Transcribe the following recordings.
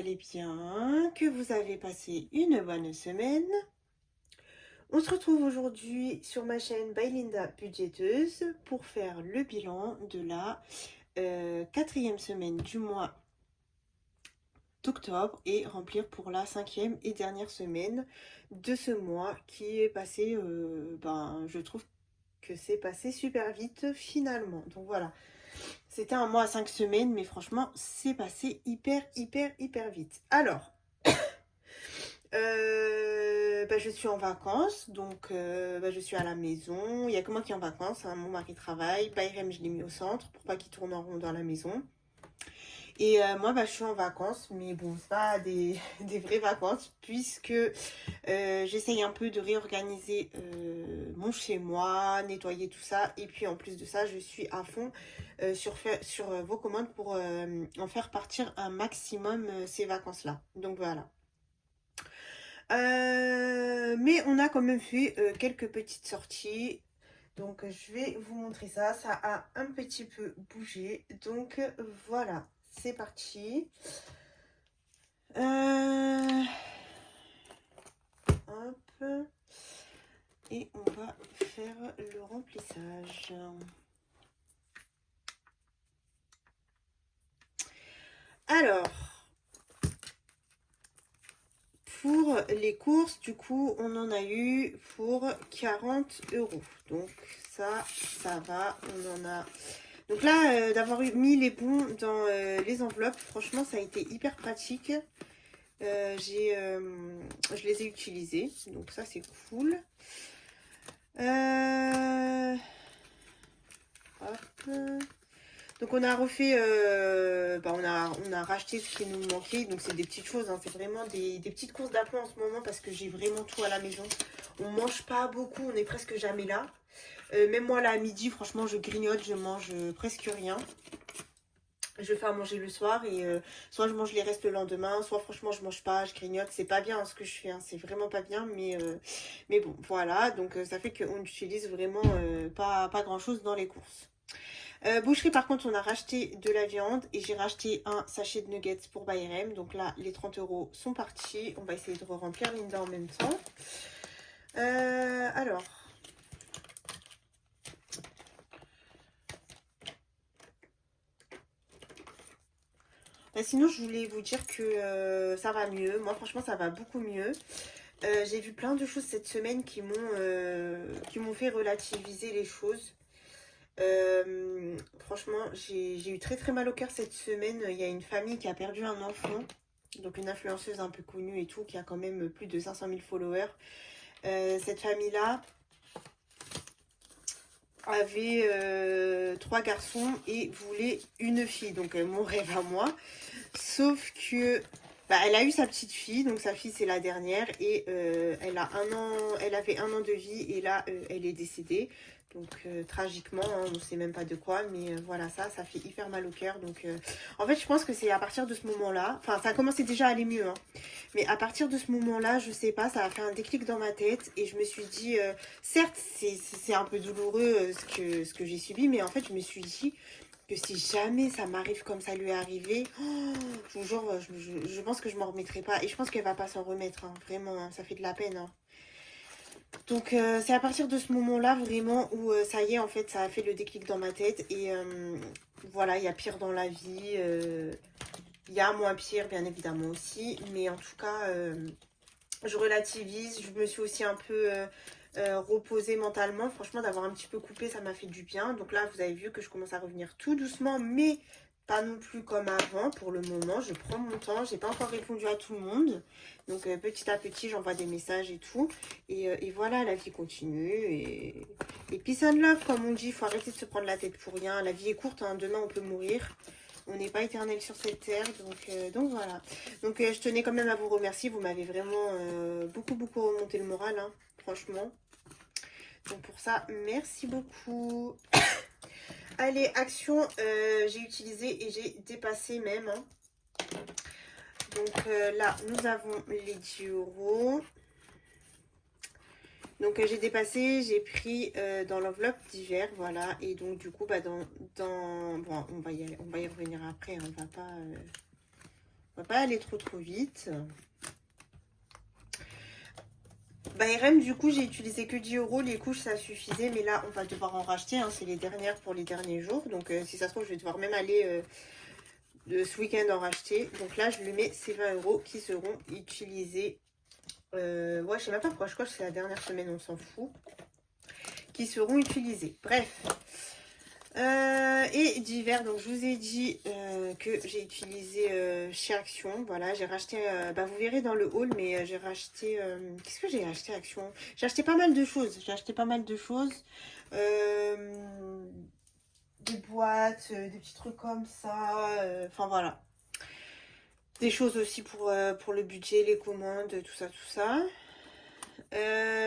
allez bien, que vous avez passé une bonne semaine. On se retrouve aujourd'hui sur ma chaîne By Linda Budgéteuse pour faire le bilan de la quatrième semaine du mois d'octobre et remplir pour la cinquième et dernière semaine de ce mois qui est passé, je trouve que c'est passé super vite finalement. Donc voilà, c'était un mois à 5 semaines, mais franchement, c'est passé hyper vite. Alors, je suis en vacances, donc je suis à la maison. Il n'y a que moi qui est en vacances, hein. Mon mari travaille. Bayrem, je l'ai mis au centre pour pas qu'il tourne en rond dans la maison. Et moi, je suis en vacances, mais bon, c'est pas des vraies vacances, puisque j'essaye un peu de réorganiser mon chez-moi, nettoyer tout ça. Et puis en plus de ça, je suis à fond sur vos commandes pour en faire partir un maximum ces vacances-là. Donc voilà. Mais on a quand même fait quelques petites sorties. Donc je vais vous montrer ça. Ça a un petit peu bougé. Donc voilà, c'est parti. Hop. Et on va faire le remplissage. Alors, pour les courses, du coup, on en a eu pour 40 €. Donc ça va, on en a... Donc là, d'avoir mis les bons dans les enveloppes, franchement, ça a été hyper pratique. Je les ai utilisés, donc ça, c'est cool. Hop. Donc on a refait, on a racheté ce qui nous manquait. Donc c'est des petites choses, hein. C'est vraiment des petites courses d'appoint en ce moment parce que j'ai vraiment tout à la maison. On mange pas beaucoup, on est presque jamais là. Même moi là à midi, franchement je grignote, je mange presque rien. Je fais à manger le soir et soit je mange les restes le lendemain, soit franchement je mange pas, je grignote. C'est pas bien, hein, ce que je fais, hein. C'est vraiment pas bien, mais bon voilà. Donc ça fait qu'on utilise vraiment pas grand chose dans les courses. Boucherie, par contre, on a racheté de la viande et j'ai racheté un sachet de nuggets pour Bayrem. Donc là, les 30 € sont partis. On va essayer de remplir Linda en même temps. Alors. Sinon, je voulais vous dire que ça va mieux. Moi, franchement, ça va beaucoup mieux. J'ai vu plein de choses cette semaine qui m'ont fait relativiser les choses. Franchement, j'ai eu très mal au cœur cette semaine. Il y a une famille qui a perdu un enfant. Donc une influenceuse un peu connue et tout, qui a quand même plus de 500 000 followers. Cette famille-là avait 3 garçons et voulait une fille. Donc mon rêve à moi. Sauf que elle a eu sa petite fille, donc sa fille c'est la dernière et elle avait 1 an de vie et là elle est décédée. Donc tragiquement, hein, on ne sait même pas de quoi, mais voilà, ça fait hyper mal au cœur. Donc en fait, je pense que c'est à partir de ce moment-là, enfin ça a commencé déjà à aller mieux, hein, mais à partir de ce moment-là, je sais pas, ça a fait un déclic dans ma tête et je me suis dit, certes c'est un peu douloureux ce que j'ai subi, mais en fait je me suis dit que si jamais ça m'arrive comme ça lui est arrivé, je vous jure, je pense que je m'en remettrai pas. Et je pense qu'elle va pas s'en remettre, hein, vraiment, hein, ça fait de la peine, hein. Donc c'est à partir de ce moment-là vraiment où ça y est, en fait, ça a fait le déclic dans ma tête. Et voilà, il y a pire dans la vie. Il y a moins pire, bien évidemment aussi. Mais en tout cas, je relativise. Je me suis aussi un peu reposée mentalement. Franchement, d'avoir un petit peu coupé, ça m'a fait du bien. Donc là, vous avez vu que je commence à revenir tout doucement, mais pas non plus comme avant. Pour le moment, je prends mon temps. J'ai pas encore répondu à tout le monde. Donc petit à petit, j'envoie des messages et tout. Et voilà, la vie continue. Et peace and love, comme on dit. Il faut arrêter de se prendre la tête pour rien. La vie est courte, hein. Demain, on peut mourir. On n'est pas éternel sur cette terre, donc voilà. Donc je tenais quand même à vous remercier. Vous m'avez vraiment beaucoup remonté le moral, hein, franchement. Donc pour ça, merci beaucoup. Allez, action, j'ai utilisé et j'ai dépassé même, hein. Donc là, nous avons les 10 €. Donc j'ai dépassé, j'ai pris dans l'enveloppe d'hiver, voilà. Et donc du coup, bon, on va y revenir après, hein, on va pas... On va pas aller trop vite. Bayrem, du coup, j'ai utilisé que 10 euros. Les couches, ça suffisait. Mais là, on va devoir en racheter. Hein. C'est les dernières pour les derniers jours. Donc, si ça se trouve, je vais devoir même aller ce week-end en racheter. Donc là, je lui mets ces 20 euros qui seront utilisés. Ouais, je sais même pas pourquoi je coche. C'est la dernière semaine, on s'en fout. Qui seront utilisés. Bref. Et divers, donc je vous ai dit que j'ai utilisé chez Action. Voilà, j'ai racheté, vous verrez dans le haul, mais j'ai racheté. Qu'est-ce que j'ai acheté Action? J'ai acheté pas mal de choses. J'ai acheté pas mal de choses. Des boîtes, des petits trucs comme ça. Enfin voilà. Des choses aussi pour le budget, les commandes, tout ça, tout ça.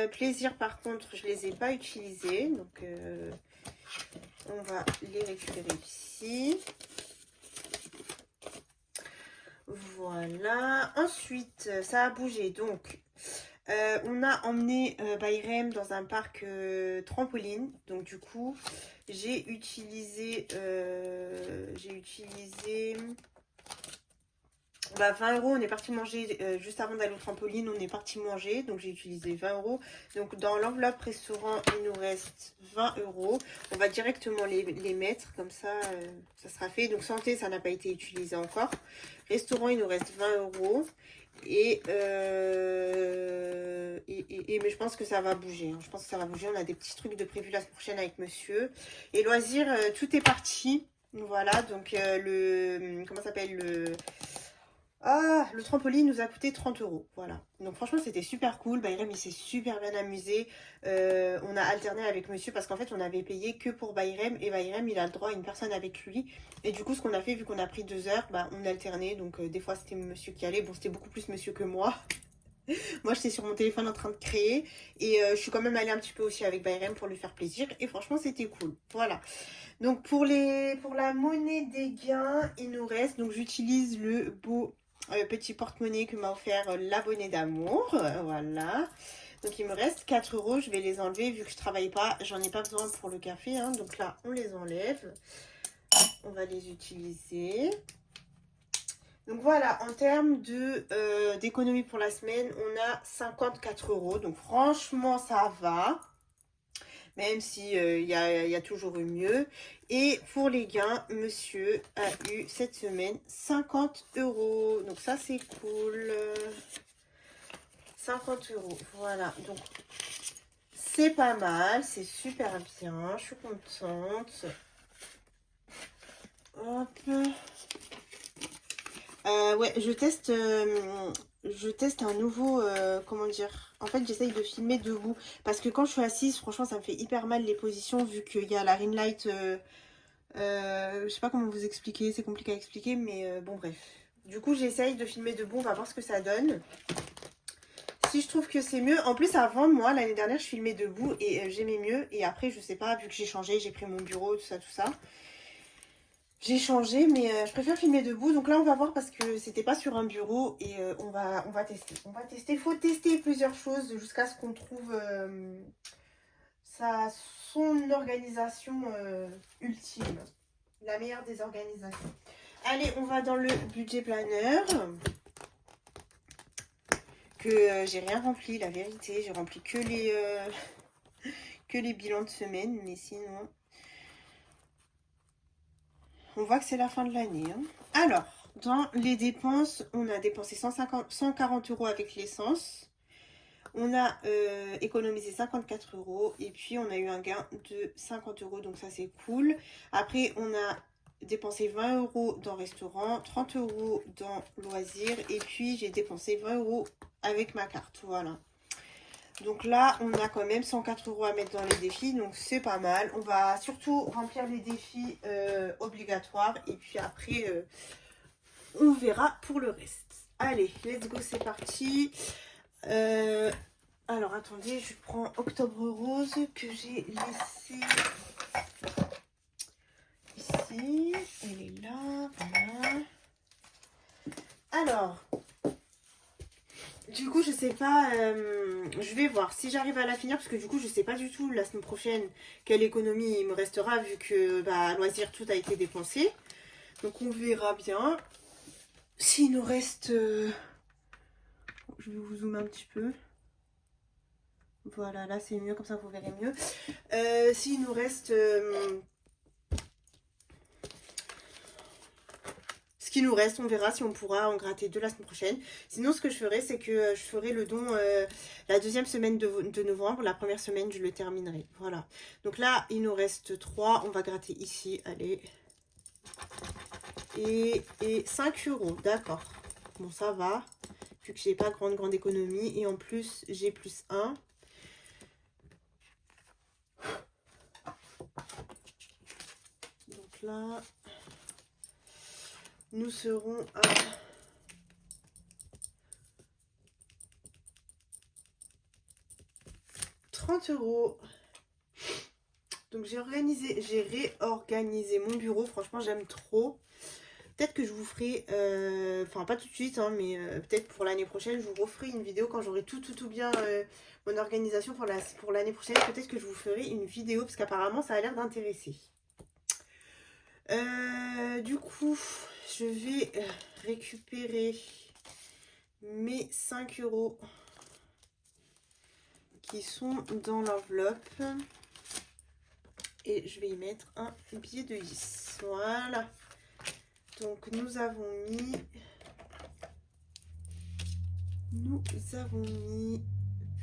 Plaisir, par contre, je les ai pas utilisés. Donc. On va les récupérer ici. Voilà. Ensuite, ça a bougé. Donc, on a emmené Bayrem dans un parc trampoline. Donc, du coup, j'ai utilisé 20 euros. On est parti manger juste avant d'aller au trampoline. On est parti manger. Donc, j'ai utilisé 20 euros. Donc, dans l'enveloppe restaurant, il nous reste 20 euros. On va directement les mettre. Comme ça, ça sera fait. Donc, santé, ça n'a pas été utilisé encore. Restaurant, il nous reste 20 euros. Mais je pense que ça va bouger. Hein. Je pense que ça va bouger. On a des petits trucs de prévu la semaine prochaine avec monsieur. Et loisirs, tout est parti. Voilà. Donc, comment ça s'appelle le trampoline nous a coûté 30 euros. Voilà. Donc franchement, c'était super cool. Bayrem, il s'est super bien amusé. On a alterné avec monsieur parce qu'en fait, on avait payé que pour Bayrem. Et Bayrem, il a le droit à une personne avec lui. Et du coup, ce qu'on a fait, vu qu'on a pris 2 heures, on alternait. Donc des fois, c'était monsieur qui allait. Bon, c'était beaucoup plus monsieur que moi. Moi, j'étais sur mon téléphone en train de créer. Et je suis quand même allée un petit peu aussi avec Bayrem pour lui faire plaisir. Et franchement, c'était cool. Voilà. Donc pour la monnaie des gains, il nous reste. Donc j'utilise le beau petit porte-monnaie que m'a offert l'abonné d'amour. Voilà. Donc il me reste 4 euros. Je vais les enlever vu que je travaille pas. J'en ai pas besoin pour le café. Hein. Donc là, on les enlève. On va les utiliser. Donc voilà, en termes d'économie pour la semaine, on a 54 euros. Donc franchement, ça va. Même si y a toujours eu mieux. Et pour les gains, monsieur a eu cette semaine 50 euros. Donc ça, c'est cool. 50 euros. Voilà. Donc, c'est pas mal. C'est super bien. Je suis contente. Hop. Ouais, je teste un nouveau, comment dire, en fait j'essaye de filmer debout, parce que quand je suis assise, franchement ça me fait hyper mal les positions, vu qu'il y a la ring light, je sais pas comment vous expliquer, c'est compliqué à expliquer, mais bon bref. Du coup j'essaye de filmer debout, on va voir ce que ça donne. Si je trouve que c'est mieux, en plus avant moi l'année dernière je filmais debout et j'aimais mieux, et après je sais pas, vu que j'ai changé, j'ai pris mon bureau, tout ça. J'ai changé, mais je préfère filmer debout. Donc là, on va voir parce que c'était pas sur un bureau et on va tester. On va tester. Il faut tester plusieurs choses jusqu'à ce qu'on trouve son organisation ultime. La meilleure des organisations. Allez, on va dans le budget planner. Que j'ai rien rempli, la vérité. J'ai rempli que les bilans de semaine, mais sinon... On voit que c'est la fin de l'année. Hein. Alors, dans les dépenses, on a dépensé 140 euros avec l'essence. On a économisé 54 euros. Et puis, on a eu un gain de 50 euros. Donc, ça, c'est cool. Après, on a dépensé 20 euros dans restaurant, 30 euros dans loisirs. Et puis, j'ai dépensé 20 euros avec ma carte. Voilà. Donc là, on a quand même 104 euros à mettre dans les défis, donc c'est pas mal. On va surtout remplir les défis obligatoires et puis après, on verra pour le reste. Allez, let's go, c'est parti. Alors, attendez, je prends Octobre Rose que j'ai laissé ici. Elle est là, voilà. Alors... Du coup, je sais pas, je vais voir si j'arrive à la finir, parce que du coup, je sais pas du tout la semaine prochaine quelle économie il me restera, vu que, à loisir, tout a été dépensé. Donc, on verra bien. s'il nous reste... je vais vous zoomer un petit peu. Voilà, là c'est mieux, comme ça vous verrez mieux. S'il nous reste... ce qui nous reste, on verra si on pourra en gratter 2 la semaine prochaine. Sinon, ce que je ferai, c'est que je ferai le don la deuxième semaine de novembre. La première semaine, je le terminerai. Voilà. Donc là, il nous reste 3. On va gratter ici. Allez. Et 5 €. D'accord. Bon, ça va. Vu que j'ai pas grande économie. Et en plus, j'ai plus 1. Donc là... nous serons à 30 €. Donc j'ai réorganisé mon bureau. Franchement, j'aime trop. Peut-être que je vous ferai, enfin pas tout de suite, hein, mais peut-être pour l'année prochaine, je vous referai une vidéo quand j'aurai tout bien mon organisation pour l'année prochaine. Peut-être que je vous ferai une vidéo parce qu'apparemment ça a l'air d'intéresser. Du coup, je vais récupérer mes 5 € qui sont dans l'enveloppe. Et je vais y mettre un billet de 10. Voilà. Donc nous avons mis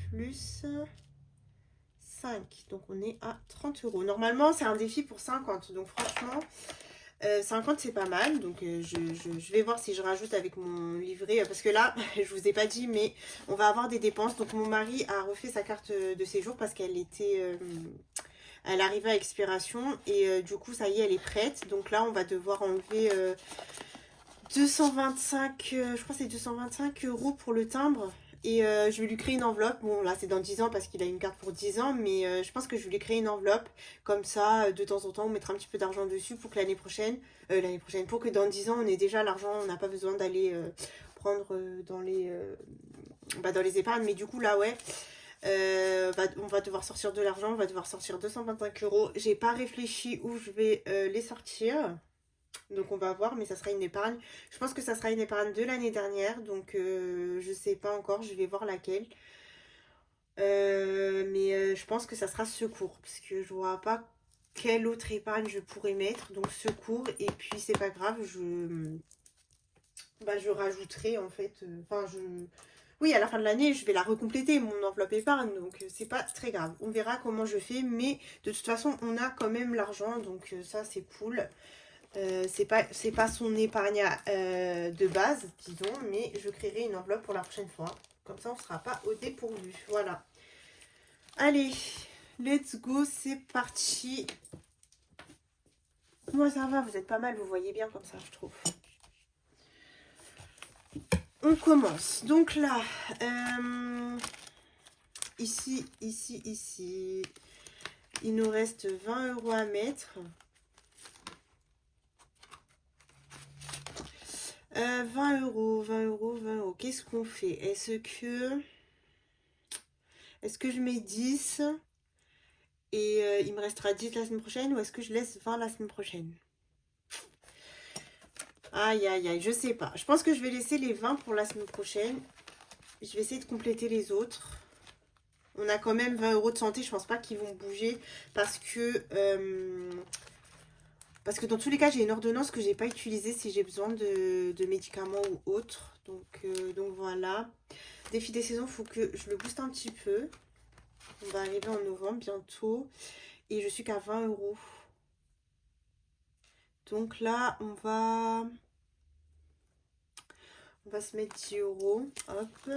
plus 5. Donc on est à 30 €. Normalement c'est un défi pour 50. Donc franchement 50 c'est pas mal. Donc je vais voir si je rajoute avec mon livret. Parce que là je vous ai pas dit, mais on va avoir des dépenses. Donc mon mari a refait sa carte de séjour parce qu'elle était... elle arrivait à expiration et du coup ça y est, elle est prête. Donc là on va devoir enlever 225, je crois que c'est 225 € pour le timbre. Et je vais lui créer une enveloppe. Bon là c'est dans 10 ans parce qu'il a une carte pour 10 ans. Mais je pense que je vais lui créer une enveloppe. Comme ça de temps en temps on mettra un petit peu d'argent dessus pour que l'année prochaine, pour que dans 10 ans on ait déjà l'argent. On n'a pas besoin d'aller prendre dans les épargnes. Mais du coup là ouais, on va devoir sortir de l'argent. On va devoir sortir 225 €. J'ai pas réfléchi où je vais les sortir. Donc on va voir, mais ça sera une épargne. Je pense que ça sera une épargne de l'année dernière. Donc je sais pas encore, je vais voir laquelle. Mais je pense que ça sera secours. Parce que je vois pas quelle autre épargne je pourrais mettre. Donc secours. Et puis c'est pas grave, je rajouterai en fait. Oui, à la fin de l'année, je vais la recompléter, mon enveloppe épargne. Donc c'est pas très grave. On verra comment je fais. Mais de toute façon, on a quand même l'argent. Donc ça c'est cool. C'est pas son épargne de base, disons, mais je créerai une enveloppe pour la prochaine fois. Comme ça, on ne sera pas au dépourvu. Voilà. Allez, let's go, c'est parti. Moi, ça va, vous êtes pas mal, vous voyez bien comme ça, je trouve. On commence. Donc là, ici, il nous reste 20 € à mettre. 20 €, 20 €, 20 €. Qu'est-ce qu'on fait? Est-ce que je mets 10 et il me restera 10 la semaine prochaine, ou est-ce que je laisse 20 la semaine prochaine? Aïe, aïe, aïe, je sais pas. Je pense que je vais laisser les 20 pour la semaine prochaine. Je vais essayer de compléter les autres. On a quand même 20 € de santé. Je pense pas qu'ils vont bouger parce que dans tous les cas, j'ai une ordonnance que j'ai pas utilisée si j'ai besoin de médicaments ou autre. Donc voilà. Défi des saisons, il faut que je le booste un petit peu. On va arriver en novembre bientôt. Et je suis qu'à 20 €. Donc là, on va se mettre 10 €. Hop.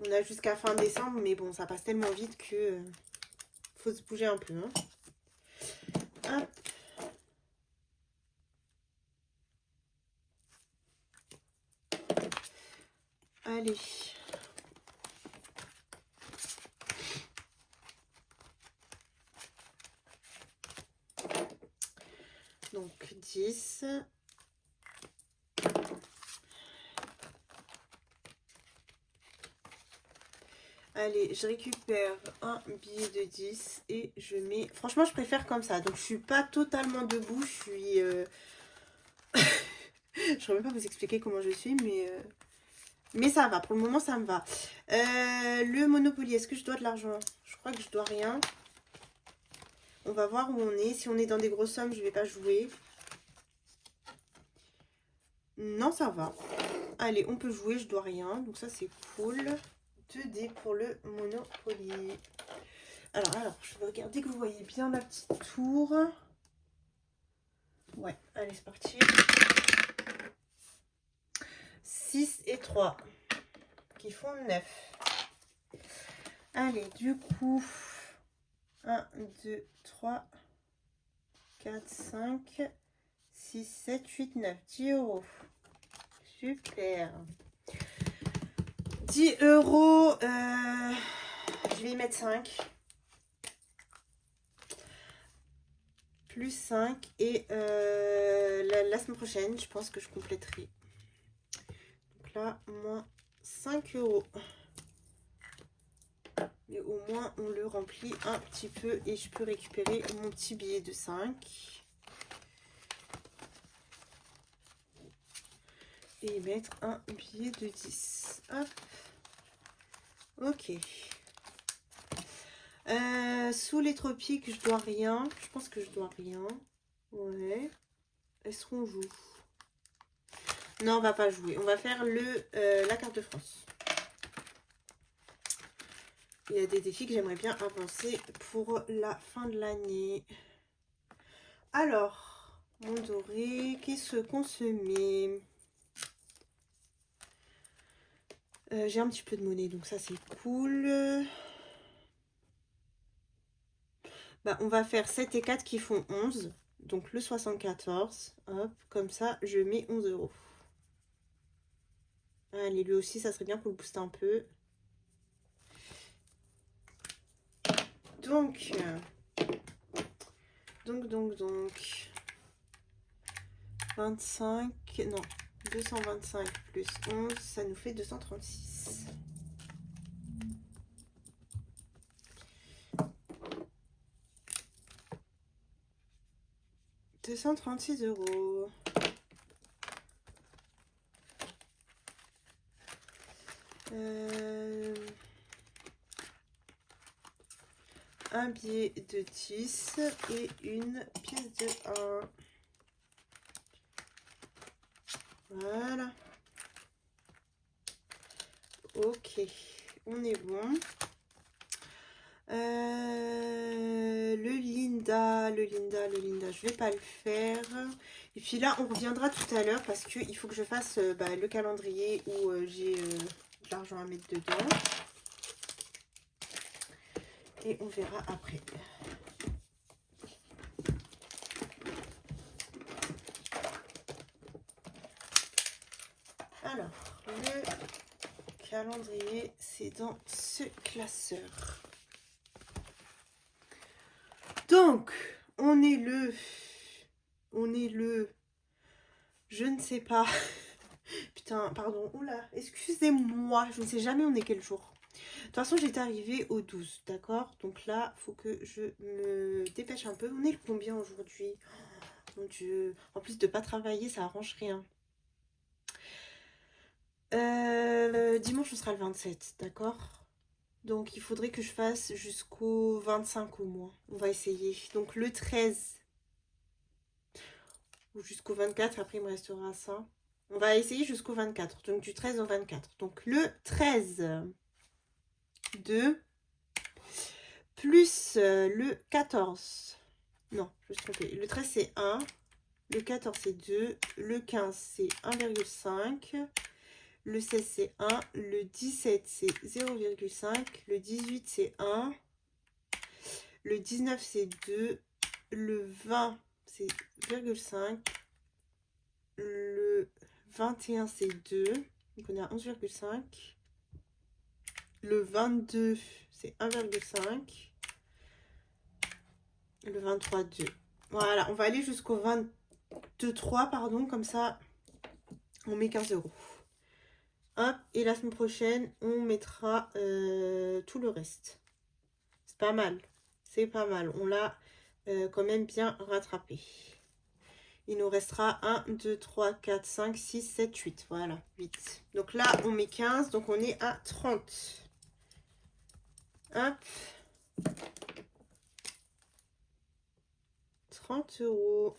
On a jusqu'à fin décembre, mais bon, ça passe tellement vite que faut se bouger un peu. Hein. Hop. Allez. Donc 10. Allez, je récupère un billet de 10 et je mets... Franchement, je préfère comme ça. Donc, je suis pas totalement debout. Je suis... Je saurais même pas vous expliquer comment je suis, mais ça va. Pour le moment, ça me va. Le Monopoly, est-ce que je dois de l'argent? Je crois que je dois rien. On va voir où on est. Si on est dans des grosses sommes, je vais pas jouer. Non, ça va. Allez, on peut jouer, je dois rien. Donc ça, c'est cool. 2 dés pour le Monopoly. Alors, je vais regarder que vous voyez bien la petite tour. Ouais, allez, c'est parti. 6 et 3 qui font 9. Allez, du coup, 1, 2, 3, 4, 5, 6, 7, 8, 9. 10 euros. Super. 10 euros. Je vais y mettre 5. Plus 5. Et la semaine prochaine, je pense que je compléterai. Donc là, moins 5 euros. Mais au moins, on le remplit un petit peu et je peux récupérer mon petit billet de 5. Et mettre un billet de 10. Hop. Ok. Sous les tropiques, je dois rien. Je pense que je dois rien. Ouais. Est-ce qu'on joue? Non, on va pas jouer. On va faire la carte de France. Il y a des défis que j'aimerais bien avancer pour la fin de l'année. Alors, mon doré, qu'est-ce qu'on se met? J'ai un petit peu de monnaie, donc ça c'est cool. Bah, on va faire 7 et 4 qui font 11. Donc le 74. Hop, comme ça, je mets 11 euros. Allez, lui aussi, ça serait bien pour le booster un peu. Donc. 25, non, 225 plus 11, ça nous fait 236. « 236 euros. Un billet de 10 et une pièce de 1. Voilà. Ok, on est bon. Le Linda, je vais pas le faire. Et puis là, on reviendra tout à l'heure parce qu'il faut que je fasse le calendrier où j'ai de l'argent à mettre dedans. Et on verra après. Alors, le calendrier, c'est dans ce classeur. Donc, on est le, je ne sais pas. Putain, pardon, oula, excusez-moi, je ne sais jamais on est quel jour. De toute façon, j'étais arrivée au 12, d'accord? Donc là, il faut que je me dépêche un peu. On est le combien aujourd'hui? Oh, mon Dieu, en plus de pas travailler, ça arrange rien. Dimanche, on sera le 27, d'accord? Donc, il faudrait que je fasse jusqu'au 25 au moins. On va essayer. Donc, le 13 ou jusqu'au 24. Après, il me restera ça. On va essayer jusqu'au 24. Donc, du 13 au 24. Donc, le 13, 2, plus le 14. Non, je me suis trompée. Le 13, c'est 1. Le 14, c'est 2. Le 15, c'est 1,5. Le 16, c'est 1. Le 17, c'est 0,5. Le 18, c'est 1. Le 19, c'est 2. Le 20, c'est 0,5. Le 21, c'est 2. Donc, on est à 11,5. Le 22, c'est 1,5. Le 23, 2. Voilà, on va aller jusqu'au 23, pardon. Comme ça, on met 15 euros. Hop, et la semaine prochaine, on mettra tout le reste. C'est pas mal. C'est pas mal. On l'a quand même bien rattrapé. Il nous restera 1, 2, 3, 4, 5, 6, 7, 8. Voilà, 8. Donc là, on met 15, donc on est à 30. Hop. 30 €.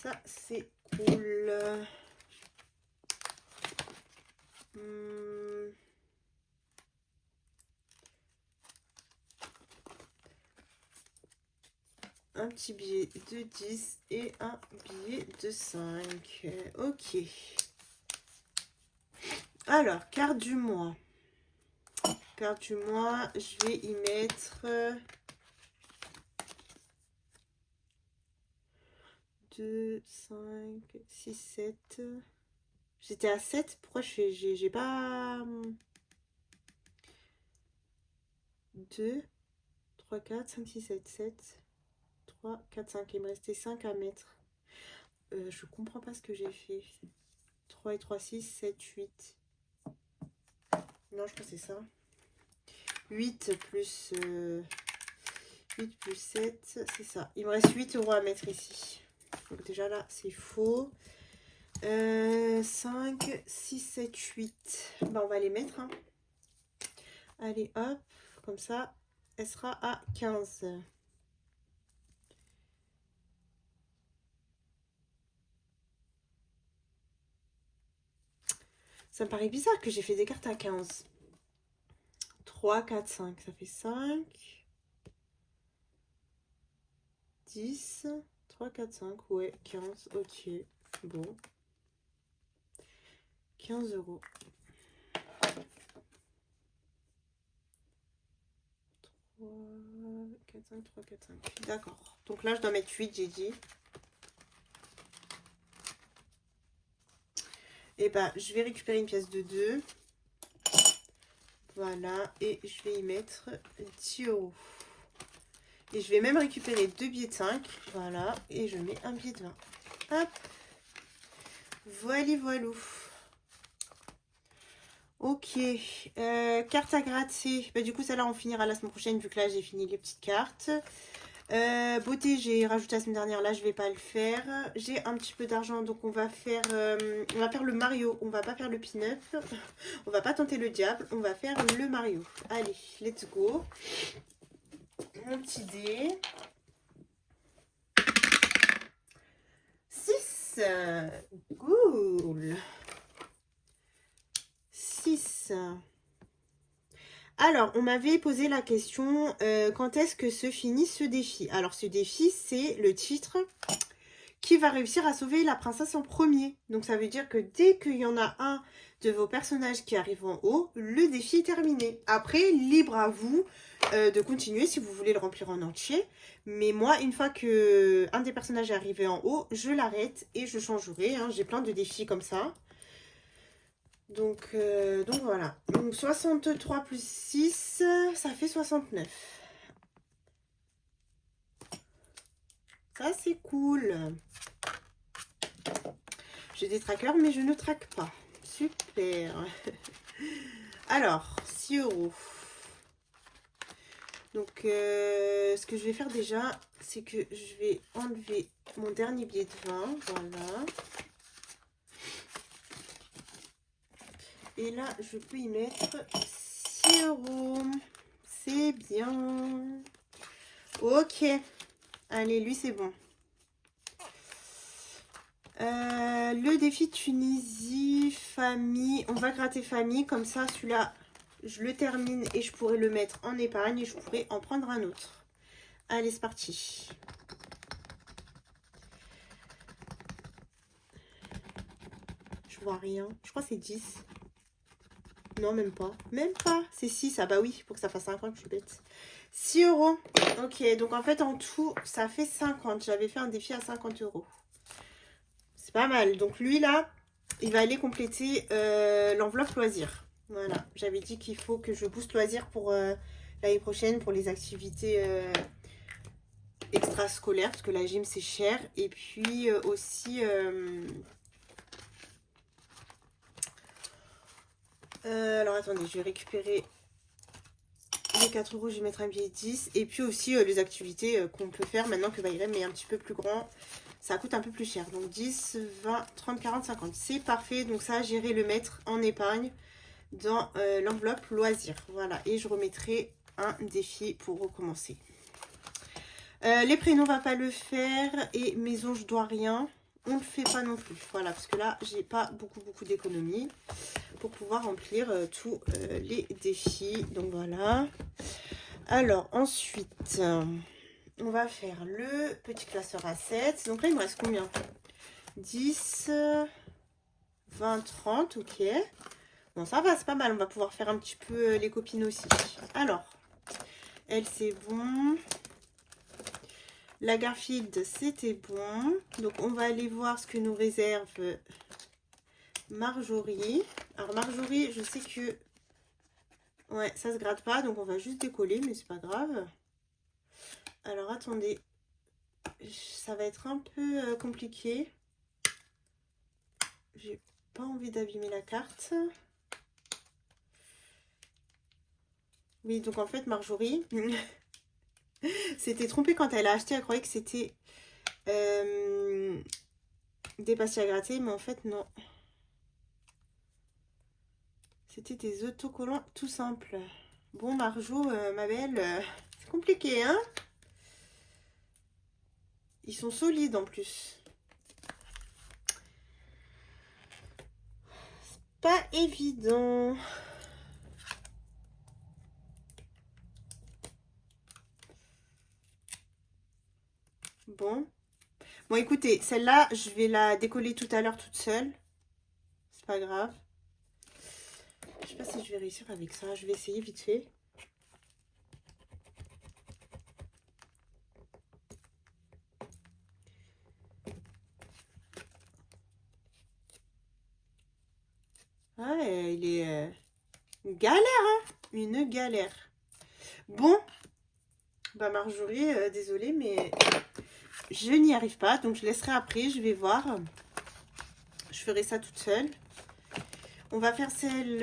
Ça, c'est cool. Un petit billet de 10 et un billet de 5. Ok. Alors, carte du mois. Carte du mois, je vais y mettre 2, 5, 6, 7. J'étais à 7. Pourquoi j'ai pas 2, 3, 4, 5, 6, 7, 7. 3, 4, 5. Il me restait 5 à mettre. Je comprends pas ce que j'ai fait. 3 et 3, 6, 7, 8. Non, je crois que c'est ça. 8 plus 7, c'est ça. Il me reste 8 € à mettre ici. Donc déjà là, c'est faux. 5, 6, 7, 8. Bah, on va les mettre. Hein. Allez, hop. Comme ça, elle sera à 15. Ça me paraît bizarre que j'ai fait des cartes à 15. 3, 4, 5. Ça fait 5. 10. 3, 4, 5. Ouais, 15. Ok. Bon. 15 €. 4, 5, 3, 4, 5. D'accord. Donc là, je dois mettre 8, j'ai dit. Et bah, je vais récupérer une pièce de 2. Voilà. Et je vais y mettre 10 €. Et je vais même récupérer 2 billets de 5. Voilà. Et je mets un billet de 20. Hop. Voilà, voilou. Ok. Carte à gratter. Bah, du coup, celle-là, on finira la semaine prochaine, vu que là, j'ai fini les petites cartes. Beauté, j'ai rajouté la semaine dernière, là je vais pas le faire. J'ai un petit peu d'argent, donc on va faire le Mario. On va pas faire le pin-up. On va pas tenter le diable, on va faire le Mario. Allez, let's go. Mon petit dé. 6. Cool. 6. Alors, on m'avait posé la question, quand est-ce que se finit ce défi? Alors, ce défi, c'est le titre qui va réussir à sauver la princesse en premier. Donc, ça veut dire que dès qu'il y en a un de vos personnages qui arrive en haut, le défi est terminé. Après, libre à vous de continuer si vous voulez le remplir en entier. Mais moi, une fois que un des personnages est arrivé en haut, je l'arrête et je changerai. Hein. J'ai plein de défis comme ça. Donc voilà. Donc 63 plus 6, ça fait 69. Ça, c'est cool. J'ai des trackers, mais je ne traque pas. Super. Alors, 6 €. Donc, ce que je vais faire déjà, c'est que je vais enlever mon dernier billet de 20. Voilà. Et là, je peux y mettre 6 €. C'est bien. Ok. Allez, lui, c'est bon. Le défi Tunisie, famille. On va gratter famille. Comme ça, celui-là, je le termine et je pourrai le mettre en épargne et je pourrai en prendre un autre. Allez, c'est parti. Je vois rien. Je crois que c'est 10. Non, même pas. Même pas. C'est 6. Ah bah oui, pour que ça fasse 50, je suis bête. 6 €. Ok, donc en fait, en tout, ça fait 50. J'avais fait un défi à 50 €. C'est pas mal. Donc lui, là, il va aller compléter l'enveloppe loisir. Voilà. J'avais dit qu'il faut que je booste loisir pour l'année prochaine, pour les activités extrascolaires, parce que la gym, c'est cher. Et puis aussi... alors attendez, je vais récupérer les 4 euros, je vais mettre un billet de 10. Et puis aussi les activités qu'on peut faire maintenant que Bayrem est un petit peu plus grand. Ça coûte un peu plus cher. Donc 10, 20, 30, 40, 50. C'est parfait. Donc ça, j'irai le mettre en épargne dans l'enveloppe loisirs. Voilà. Et je remettrai un défi pour recommencer. Les prénoms, on va pas le faire. Et maison, je dois rien. On le fait pas non plus. Voilà. Parce que là, j'ai pas beaucoup d'économies pour pouvoir remplir tous les défis. Donc voilà. Alors ensuite, on va faire le petit classeur à 7. Donc là, il me reste combien? 10, 20, 30, ok. Bon, ça va, c'est pas mal. On va pouvoir faire un petit peu les copines aussi. Alors, elle, c'est bon. La Garfield, c'était bon. Donc, on va aller voir ce que nous réserve Marjorie. Alors, Marjorie, je sais que... Ouais, ça se gratte pas. Donc, on va juste décoller, mais c'est pas grave. Alors, attendez. Ça va être un peu compliqué. J'ai pas envie d'abîmer la carte. Oui, donc en fait, Marjorie s'était trompée quand elle a acheté. Elle croyait que c'était des pastilles à gratter, mais en fait, non. C'était des autocollants tout simples. Bon, Marjo, ma belle, c'est compliqué, hein? Ils sont solides en plus. C'est pas évident. Bon. Bon, écoutez, celle-là, je vais la décoller tout à l'heure toute seule. C'est pas grave. Je sais pas si je vais réussir avec ça. Je vais essayer vite fait. Ah, il est une galère, hein? Une galère. Bon, bah Marjorie, désolée, mais je n'y arrive pas. Donc, je laisserai après. Je vais voir. Je ferai ça toute seule. On va faire celle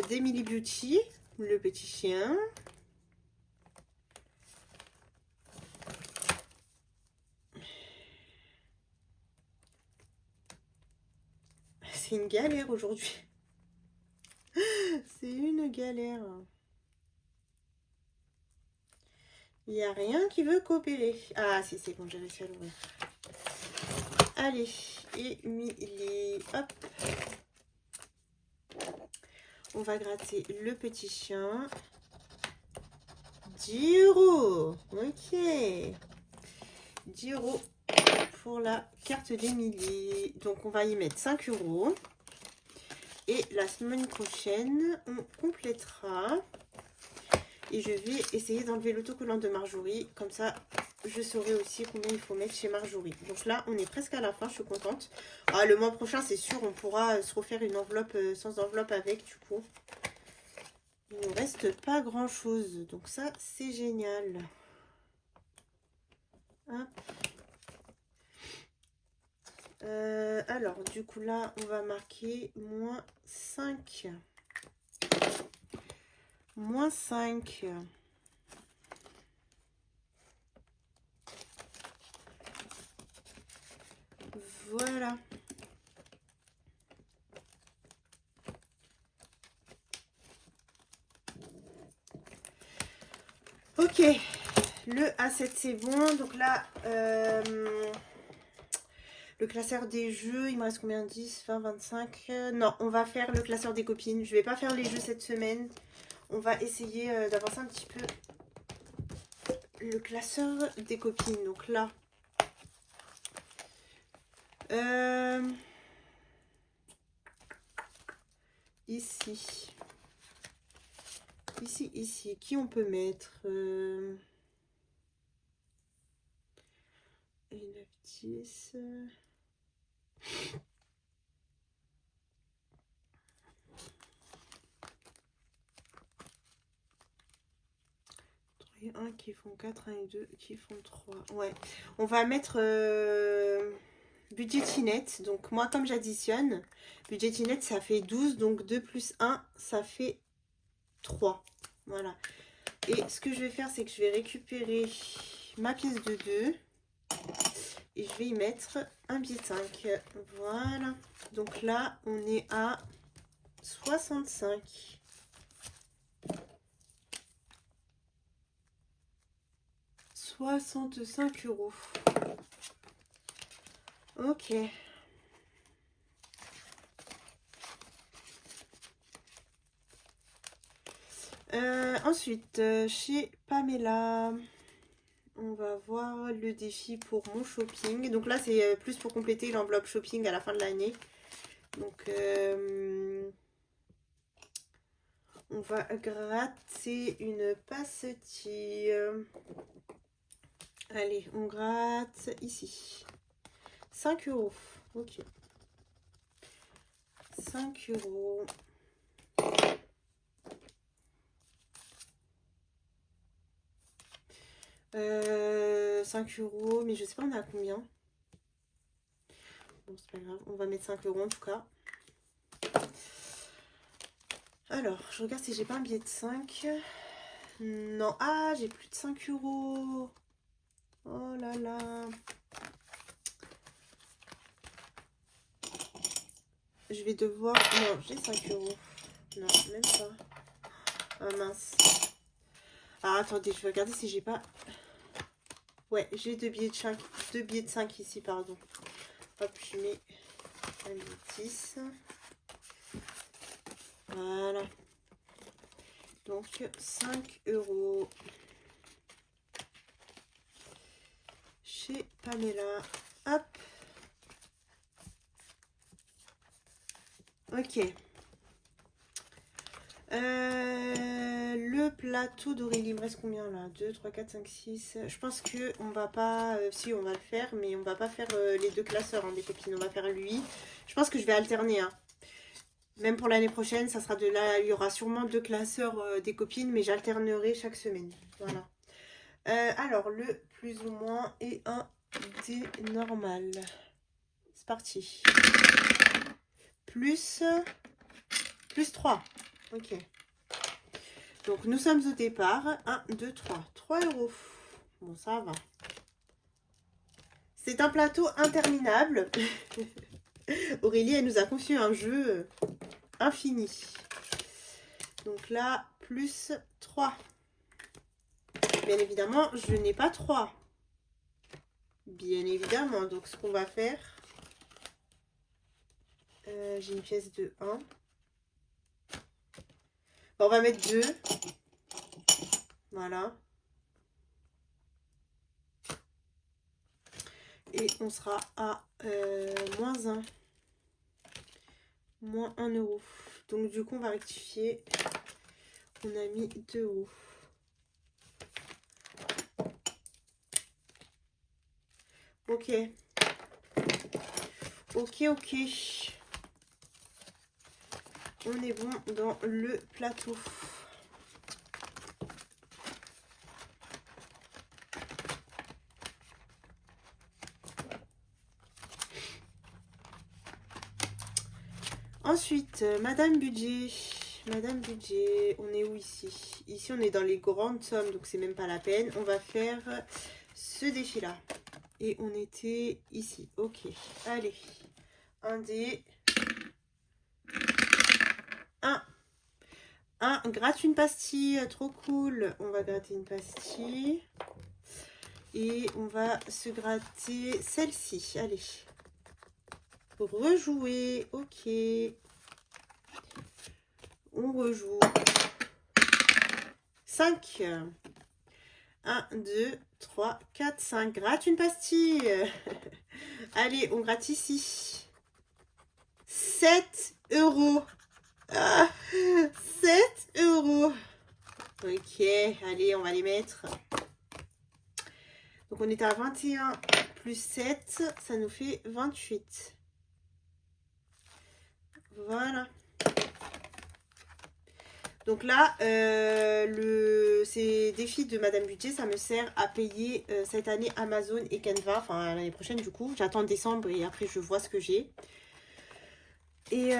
d'Emily Beauty, le petit chien. C'est une galère aujourd'hui. C'est une galère. Il n'y a rien qui veut coopérer. Ah, si, c'est bon, j'ai réussi à l'ouvrir. Allez, Emily, hop. On va gratter le petit chien. 10 euros. Ok. 10 euros pour la carte d'Emily. Donc, on va y mettre 5 euros. Et la semaine prochaine, on complétera. Et je vais essayer d'enlever l'autocollant de Marjorie. Comme ça, je saurai aussi combien il faut mettre chez Marjorie. Donc là, on est presque à la fin, je suis contente. Ah, le mois prochain, c'est sûr, on pourra se refaire une enveloppe sans enveloppe avec, du coup. Il ne reste pas grand-chose. Donc ça, c'est génial. Hop. Alors, du coup, là, on va marquer moins 5. Moins 5. Voilà. Ok. Le A7, c'est bon. Donc là, le classeur des jeux, il me reste combien? 10, 20, 25. Non, on va faire le classeur des copines. Je vais pas faire les jeux cette semaine. On va essayer d'avancer un petit peu le classeur des copines. Donc là, ici. Ici. Qui on peut mettre 9, 10. Et 1 qui font 4, 1 et 2 qui font 3. Ouais, on va mettre budgetinette. Donc moi, comme j'additionne, budgetinette, ça fait 12. Donc 2 plus 1, ça fait 3. Voilà. Et ce que je vais faire, c'est que je vais récupérer ma pièce de 2 et je vais y mettre un billet de 5. Voilà. Donc là, on est à 65. 65 €. Ok. Ensuite, chez Pamela, on va voir le défi pour mon shopping. Donc là, c'est plus pour compléter l'enveloppe shopping à la fin de l'année. Donc, on va gratter une pastille. Allez, on gratte ici. 5 €. Ok. 5 €. Euh, 5 €, mais je sais pas on est à combien. Bon, c'est pas grave, on va mettre 5 € en tout cas. Alors, je regarde si j'ai pas un billet de 5. Non, ah, j'ai plus de 5 €. Oh là là. Je vais devoir... Non, j'ai 5 €. Non, même pas. Ah mince. Ah, attendez, je vais regarder si j'ai pas... Ouais, j'ai 2 billets de 5, 2 billets de 5 ici, pardon. Hop, je mets un billet de 10. Voilà. Donc, 5 € chez Pamela. Hop. Ok. Le plateau d'Aurélie, il me reste combien là? 2, 3, 4, 5, 6. Je pense que on va pas... si, on va le faire, mais on va pas faire les 2 classeurs hein, des copines. On va faire lui. Je pense que je vais alterner. Hein. Même pour l'année prochaine, ça sera de là. Il y aura sûrement 2 classeurs des copines, mais j'alternerai chaque semaine. Voilà. Alors, le plus ou moins et un dé normal. C'est parti. Plus 3. Ok. Donc, nous sommes au départ. 1, 2, 3. 3 €. Bon, ça va. C'est un plateau interminable. Aurélie, elle nous a confié un jeu infini. Donc là, plus 3. Bien évidemment, je n'ai pas 3. Bien évidemment. Donc, ce qu'on va faire... j'ai une pièce de 1. Bon, on va mettre 2. Voilà. Et on sera à moins 1. Moins 1 €. Donc, du coup, on va rectifier. On a mis 2 €. Ok. Ok, ok. On est bon dans le plateau. Ensuite, Madame Budget. Madame Budget, on est où ici? Ici, on est dans les grandes sommes, donc c'est même pas la peine. On va faire ce défi-là. Et on était ici. Ok, allez. Un dé. 1. 1, gratte une pastille. Trop cool. On va gratter une pastille. Et on va se gratter celle-ci. Allez. Rejouer. Ok. On rejoue. 5. 1, 2, 3, 4, 5. Gratte une pastille. Allez, on gratte ici. 7 €. Ah, 7 €. Ok, allez, on va les mettre. Donc, on est à 21 plus 7. Ça nous fait 28. Voilà. Donc là, ces défis de Madame Budget, ça me sert à payer cette année Amazon et Canva. Enfin, l'année prochaine, du coup. J'attends décembre et après, je vois ce que j'ai. Et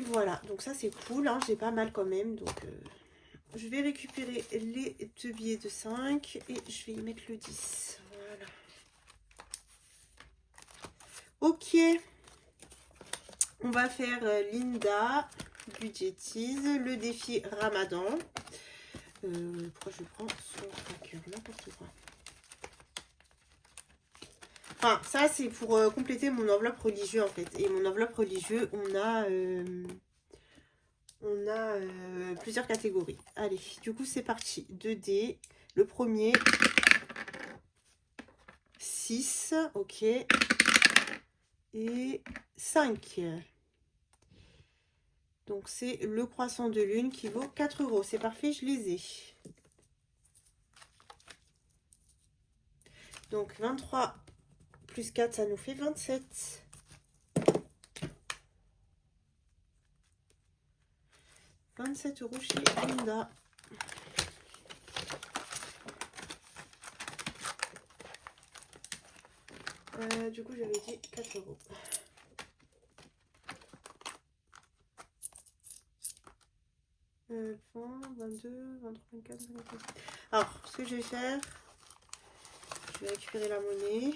voilà. Donc ça, c'est cool. Hein. J'ai pas mal quand même. Donc je vais récupérer les 2 billets de 5 et je vais y mettre le 10. Voilà. Ok. On va faire Linda, budgétise, le défi Ramadan. Pourquoi je prends son tracker? N'importe quoi. Enfin, ça c'est pour compléter mon enveloppe religieux en fait. Et mon enveloppe religieux, on a plusieurs catégories. Allez, du coup c'est parti. 2D. Le premier. 6. Ok. Et 5. Donc c'est le croissant de lune qui vaut 4 €. C'est parfait, je les ai. Donc 23 plus 4, ça nous fait 27. 27 € chez Linda. Du coup, j'avais dit 4 €. Euh, 20, 22, 23, 24, 25. Alors, ce que je vais faire, je vais récupérer la monnaie.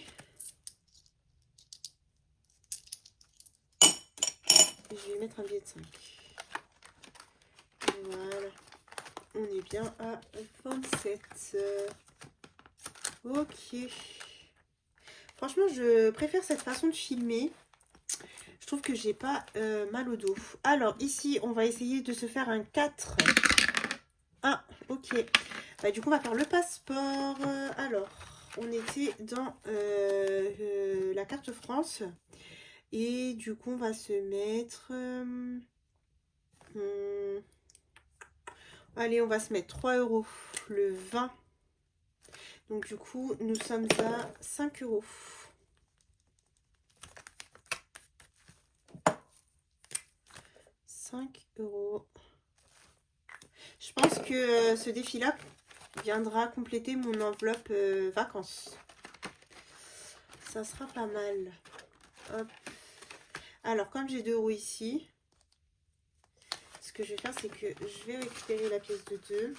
Et je vais mettre un billet de 5. Voilà. On est bien à 27. Ok. Franchement, je préfère cette façon de filmer. Je trouve que j'ai pas mal au dos. Alors, ici, on va essayer de se faire un 4. Ah, ok. Bah, du coup, on va faire le passeport. Alors, on était dans la carte France. Et du coup, on va se mettre... allez, on va se mettre 3 € le 20. Donc, du coup, nous sommes à 5 €. 5 €. Je pense que ce défi-là viendra compléter mon enveloppe vacances. Ça sera pas mal. Hop. Alors, comme j'ai 2 € ici, ce que je vais faire, c'est que je vais récupérer la pièce de 2.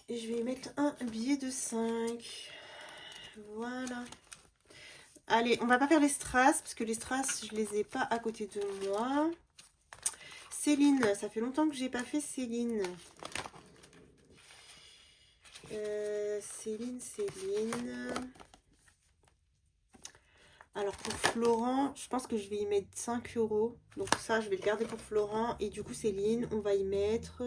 Et je vais y mettre un billet de 5. Voilà. Allez, on va pas faire les strass, parce que les strass, je les ai pas à côté de moi. Céline, ça fait longtemps que j'ai pas fait Céline. Céline. Alors pour Florent, je pense que je vais y mettre 5 €. Donc ça, je vais le garder pour Florent. Et du coup, Céline, on va y mettre...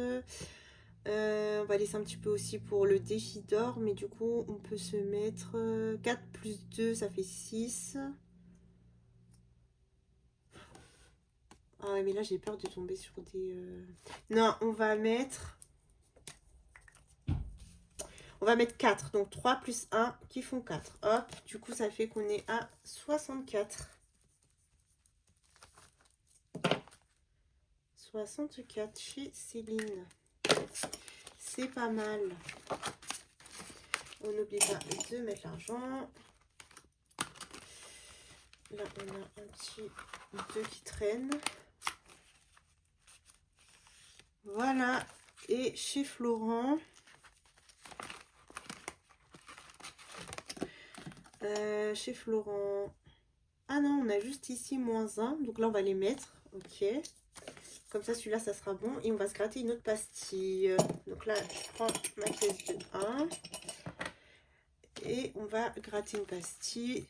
on va laisser un petit peu aussi pour le défi d'or. Mais du coup, on peut se mettre 4 plus 2, ça fait 6. Ah ouais, mais là, j'ai peur de tomber sur des... Non, on va mettre... On va mettre 4. Donc 3 plus 1 qui font 4. Hop, du coup, ça fait qu'on est à 64. 64 chez Céline. C'est pas mal. On n'oublie pas de mettre l'argent. Là, on a un petit 2 qui traîne. Voilà. Et chez Florent... chez Florent... Ah non, on a juste ici moins 1. Donc là, on va les mettre. Ok. Comme ça, celui-là, ça sera bon. Et on va se gratter une autre pastille. Donc là, je prends ma pièce de 1. Et on va gratter une pastille.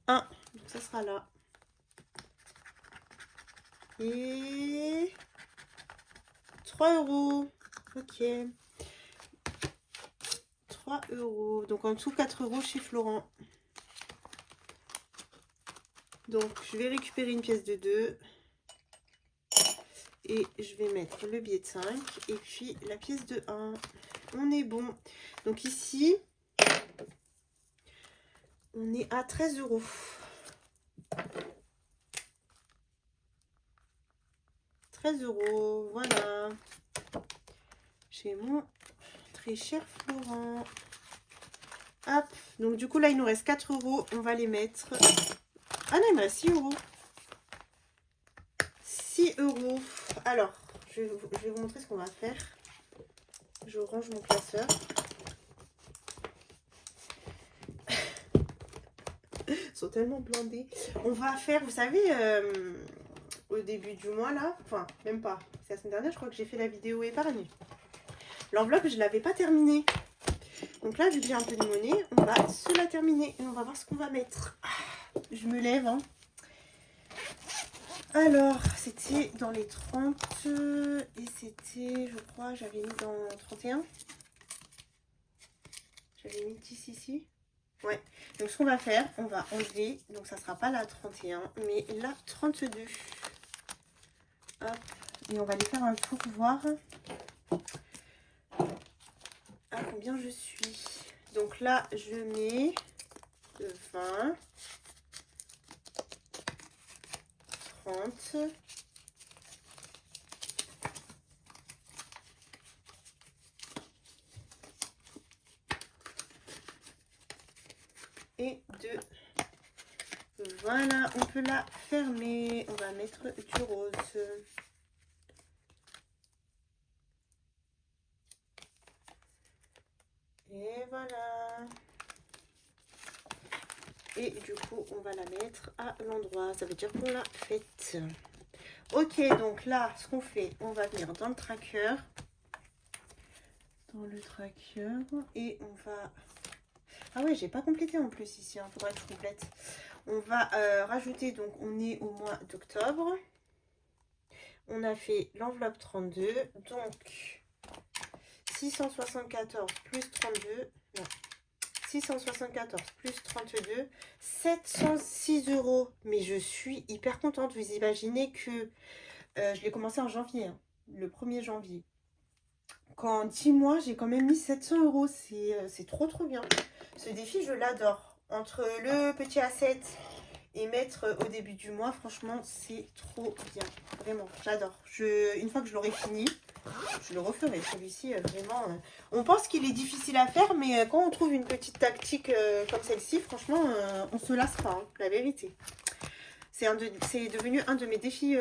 1. Donc ça sera là. Et 3 €. Ok. 3 €. Donc en dessous, 4 € chez Florent. Donc je vais récupérer une pièce de 2. Et je vais mettre le billet de 5. Et puis la pièce de 1. On est bon. Donc ici, on est à 13 €. Voilà. Chez mon très cher Florent. Hop. Donc du coup, là, il nous reste 4 €. On va les mettre... Ah non, il me reste 6 €. 6 €. Alors, je vais vous montrer ce qu'on va faire. Je range mon classeur. Ils sont tellement blindés. On va faire, vous savez, au début du mois là, enfin, même pas. C'est la semaine dernière, je crois que j'ai fait la vidéo épargne. L'enveloppe, je ne l'avais pas terminée. Donc là, vu que j'ai un peu de monnaie, on va se la terminer et on va voir ce qu'on va mettre. Ah, je me lève, hein. Alors, c'était dans les 30 et c'était, je crois, j'avais mis dans 31. J'avais mis 10 ici. Ouais. Donc, ce qu'on va faire, on va enlever. Donc, ça sera pas la 31, mais la 32. Hop. Et on va aller faire un tour, voir à combien je suis. Donc là, je mets 20, 30, et 2. Voilà, on peut la fermer. On va mettre du rose. Et voilà. Et du coup, on va la mettre à l'endroit. Ça veut dire qu'on l'a faite. Ok, donc là, ce qu'on fait, on va venir dans le tracker. Dans le tracker. Et on va... Ah ouais, j'ai pas complété en plus ici. Hein. Faudrait que je complète. On va rajouter, donc on est au mois d'octobre. On a fait l'enveloppe 32. Donc, 674 plus 32. Non. 674 plus 32, 706 €. Mais je suis hyper contente. Vous imaginez que je l'ai commencé en janvier, hein, le 1er janvier. Qu'en 10 mois, j'ai quand même mis 700 €. C'est trop bien. Ce défi, je l'adore. Entre le petit asset et mettre au début du mois, franchement, c'est trop bien. Vraiment, j'adore. Une fois que je l'aurai fini, je le referai. Celui-ci, vraiment, on pense qu'il est difficile à faire, mais quand on trouve une petite tactique comme celle-ci, franchement, on se lasse pas, hein, la vérité. C'est devenu un de mes défis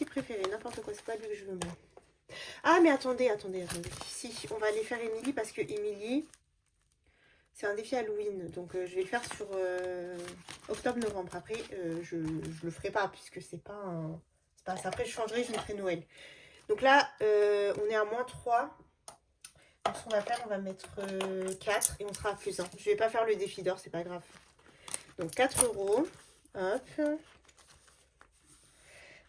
préférés. N'importe quoi, c'est pas lui que je veux moi. Ah, mais attendez. Si, on va aller faire Émilie parce que Émilie, c'est un défi Halloween. Donc, je vais le faire sur octobre-novembre. Après, je le ferai pas puisque c'est pas un... Après, je changerai, je mettrai Noël. Donc là, on est à moins 3. Donc, ce qu'on va faire, on va mettre 4 et on sera à plus 1. Je vais pas faire le défi d'or, c'est pas grave. Donc, 4 €. Hop.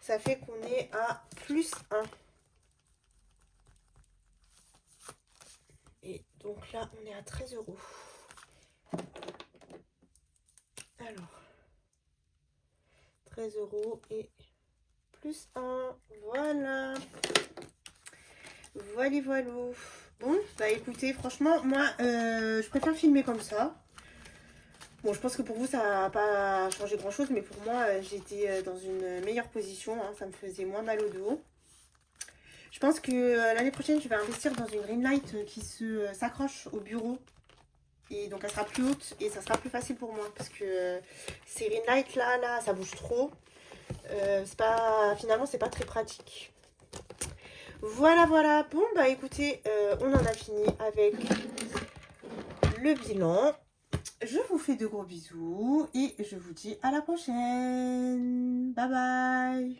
Ça fait qu'on est à plus 1. Et donc là, on est à 13 €. Alors, 13 € et plus 1. Voilà. Voilà. Bon, bah écoutez, franchement, moi, je préfère filmer comme ça. Bon, je pense que pour vous, ça n'a pas changé grand-chose, mais pour moi, j'étais dans une meilleure position. Hein, ça me faisait moins mal au dos. Je pense que l'année prochaine, je vais investir dans une ring light qui s'accroche au bureau. Et donc, elle sera plus haute et ça sera plus facile pour moi. Parce que ces ring lights là, ça bouge trop. Finalement, c'est pas très pratique. Voilà. Bon, bah écoutez, on en a fini avec le bilan. Je vous fais de gros bisous et je vous dis à la prochaine. Bye bye.